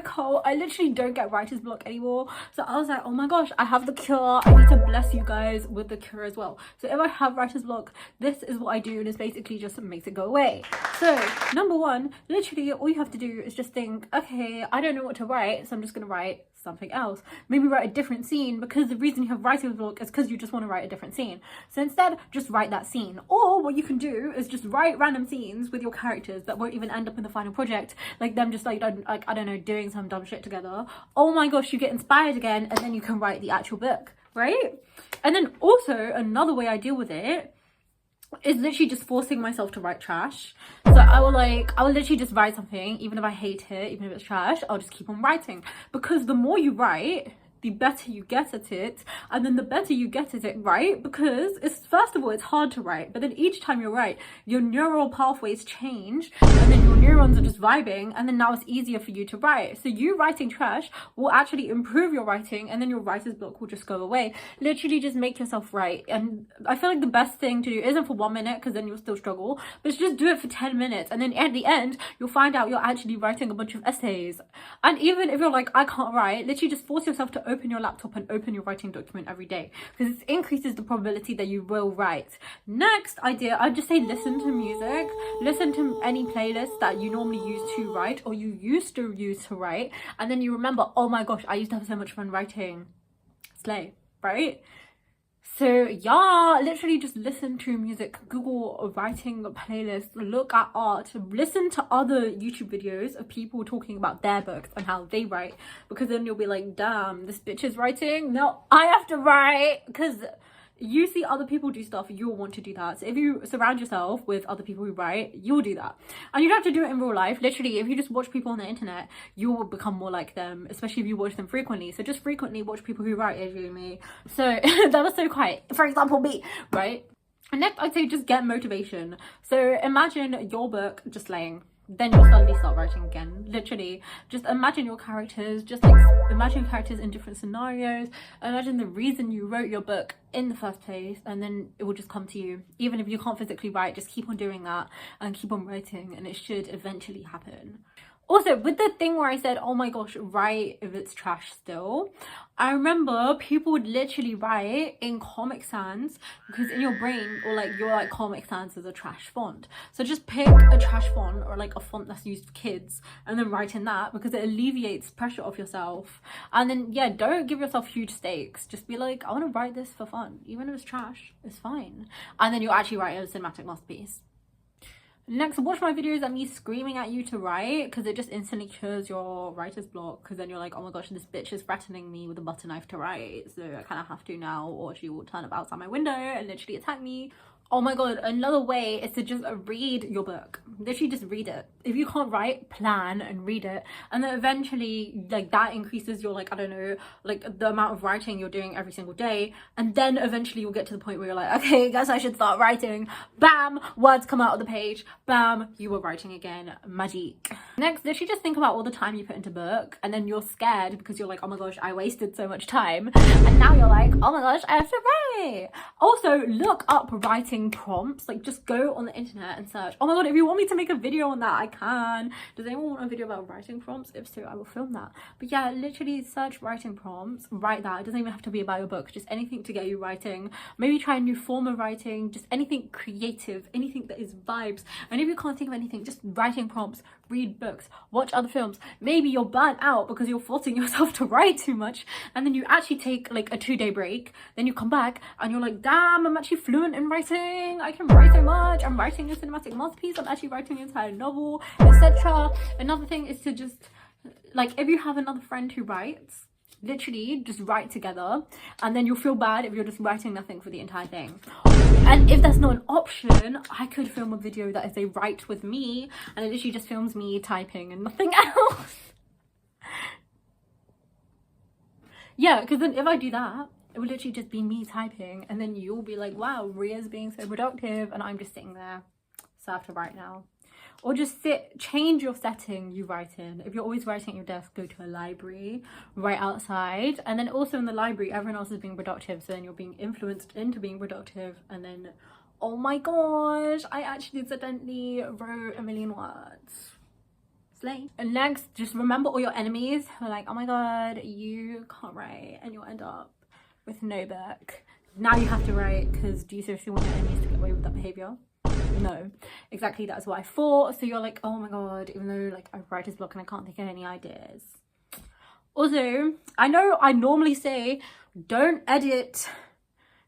Cole, I literally don't get writer's block anymore. So I was like, oh my gosh, I have the cure. I need to bless you guys with the cure as well. So if I have writer's block, this is what I do, and it's basically just makes it go away. So number one, literally all you have to do is just think, okay, I don't know what to write, so I'm just gonna write something else. Maybe write a different scene, because the reason you have writer's block is because you just want to write a different scene. So instead, just write that scene. Or what you can do is just write random scenes with your characters that won't even end up in the final project, like them just like I don't know, doing some dumb shit together. Oh my gosh, you get inspired again, and then you can write the actual book, right? And then also another way I deal with it is literally just forcing myself to write trash. So I will literally just write something, even if I hate it, even if it's trash, I'll just keep on writing. Because the more you write, the better you get at it, and then the better you get at it, right? Because it's, first of all, it's hard to write, but then each time you write, your neural pathways change, and then your neurons are just vibing, and then now it's easier for you to write. So you writing trash will actually improve your writing, and then your writer's block will just go away. Literally just make yourself write. And I feel like the best thing to do isn't for 1 minute, because then you'll still struggle, but just do it for 10 minutes, and then at the end you'll find out you're actually writing a bunch of essays. And even if you're like, I can't write, literally just force yourself to open your laptop and open your writing document every day, because it increases the probability that you will write. Next idea, I'd just say listen to music. Listen to any playlist that you normally use to write, or you used to use to write, and then you remember, oh my gosh, I used to have so much fun writing. Slay, right? So yeah, literally just listen to music, Google a writing playlist, look at art, listen to other YouTube videos of people talking about their books and how they write, because then you'll be like, damn, this bitch is writing, no, I have to write. Because you see other people do stuff, you'll want to do that. So if you surround yourself with other people who write, you'll do that. And you don't have to do it in real life. Literally, if you just watch people on the internet, you will become more like them, especially if you watch them frequently. So just frequently watch people who write, as you me. So that was so quiet. For example, me, right? And next, I'd say just get motivation. So imagine your book just laying. Then you'll suddenly start writing again. Literally just imagine your characters, just like imagine characters in different scenarios, imagine the reason you wrote your book in the first place, and then it will just come to you. Even if you can't physically write, just keep on doing that and keep on writing, and it should eventually happen. Also, with the thing where I said, oh my gosh, write if it's trash still, I remember people would literally write in Comic Sans, because in your brain, or like your like Comic Sans is a trash font. So just pick a trash font, or like a font that's used for kids, and then write in that, because it alleviates pressure off yourself. And then yeah, don't give yourself huge stakes. Just be like, I want to write this for fun. Even if it's trash, it's fine. And then you'll actually write a cinematic masterpiece. Next, watch my videos of me screaming at you to write, because it just instantly cures your writer's block, because then you're like, oh my gosh, this bitch is threatening me with a butter knife to write, so I kind of have to now, or she will turn up outside my window and literally attack me. Oh my god, another way is to just read your book. Literally just read it. If you can't write, plan and read it, and then eventually like that increases your like, I don't know, like the amount of writing you're doing every single day, and then eventually you'll get to the point where you're like, okay, guess I should start writing. Bam, words come out of the page. Bam, you were writing again. Magic. Next, literally just think about all the time you put into book, and then you're scared because you're like, oh my gosh, I wasted so much time, and now you're like, oh my gosh, I have to write. Also, look up writing prompts. Like just go on the internet and search. Oh my god, if you want me to make a video on that, I can. Does anyone want a video about writing prompts? If so, I will film that. But yeah, literally search writing prompts, write that. It doesn't even have to be about your book, just anything to get you writing. Maybe try a new form of writing, just anything creative, anything that is vibes. And if you can't think of anything, just writing prompts, read books, watch other films. Maybe you're burnt out because you're forcing yourself to write too much, and then you actually take like a 2-day break, then you come back and you're like, damn, I'm actually fluent in writing, I can write so much, I'm writing a cinematic masterpiece, I'm actually writing an entire novel, etc. Another thing is to just like, if you have another friend who writes, literally just write together, and then you'll feel bad if you're just writing nothing for the entire thing. And if that's not an option, I could film a video that is a write with me, and it literally just films me typing and nothing else. Yeah, because then if I do that, it will literally just be me typing, and then you'll be like, wow, Ria's being so productive, and I'm just sitting there, so I have to write now. Or just change your setting you write in. If you're always writing at your desk, go to a library, write outside. And then also in the library, everyone else is being productive, so then you're being influenced into being productive. And then, oh my gosh, I actually accidentally wrote 1,000,000 words. slay. And next, just remember all your enemies who are like, oh my god, you can't write, and you'll end up with no book. Now you have to write, because do you seriously want your enemies to get away with that behavior? No, exactly, that's what I thought. So you're like, oh my god, even though like I have writer's block and I can't think of any ideas. Also, I know I normally say don't edit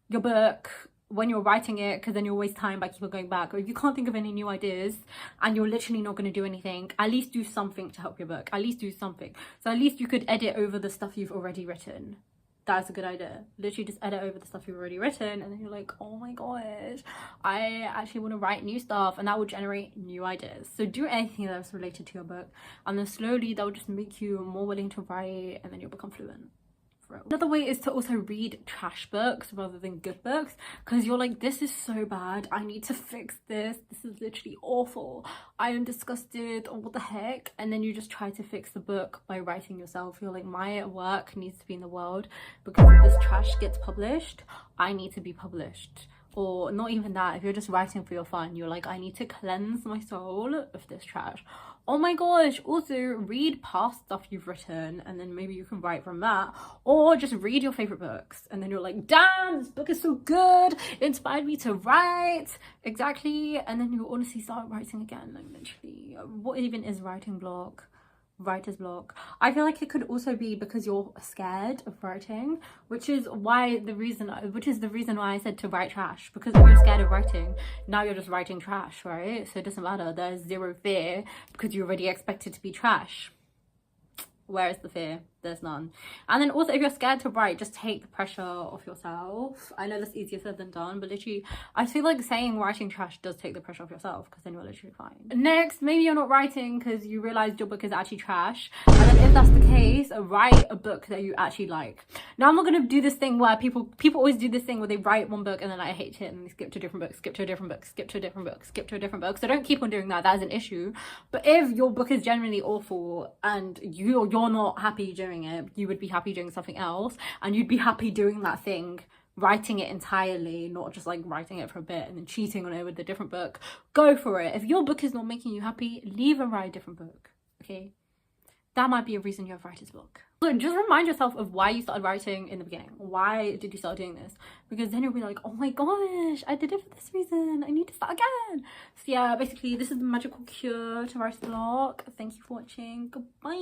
your book when you're writing it, because then you'll waste time by keep going back. Or if you can't think of any new ideas and you're literally not going to do anything, at least do something to help your book. At least do something. So at least you could edit over the stuff you've already written. That's a good idea. Literally just edit over the stuff you've already written, and then you're like, oh my gosh, I actually want to write new stuff, and that will generate new ideas. So do anything that's related to your book, and then slowly that will just make you more willing to write, and then you'll become fluent. Another way is to also read trash books rather than good books, because you're like, this is so bad, I need to fix this, this is literally awful, I am disgusted, or what the heck, and then you just try to fix the book by writing yourself. You're like, my work needs to be in the world, because if this trash gets published, I need to be published. Or not even that, if you're just writing for your fun, you're like, I need to cleanse my soul of this trash. Oh my gosh, also read past stuff you've written, and then maybe you can write from that. Or just read your favorite books, and then you're like, damn, this book is so good, it inspired me to write. Exactly. And then you'll honestly start writing again. Like, literally, what even is writing block? Writer's block. I feel like it could also be because you're scared of writing, which is the reason why I said to write trash, because if you're scared of writing, now you're just writing trash, right? So it doesn't matter, there's zero fear because you already expect it to be trash. Where is the fear? There's none. And then also, if you're scared to write, just take the pressure off yourself. I know that's easier said than done, but literally I feel like saying writing trash does take the pressure off yourself, because then you're literally fine. Next, maybe you're not writing because you realized your book is actually trash, and then if that's the case, write a book that you actually like. Now, I'm not going to do this thing where people always do this thing where they write one book and then I hate it, and they skip to a different book, skip to a different book, skip to a different book, skip to a different book. So don't keep on doing that. That is an issue. But if your book is genuinely awful and you're not happy doing it, you would be happy doing something else, and you'd be happy doing that thing, writing it entirely, not just like writing it for a bit and then cheating on it with a different book. Go for it. If your book is not making you happy, leave and write a different book. Okay, that might be a reason you have writer's block. So just remind yourself of why you started writing in the beginning. Why did you start doing this? Because then you'll be like, oh my gosh, I did it for this reason, I need to start again. So yeah, basically this is the magical cure to writer's block. Thank you for watching. Goodbye.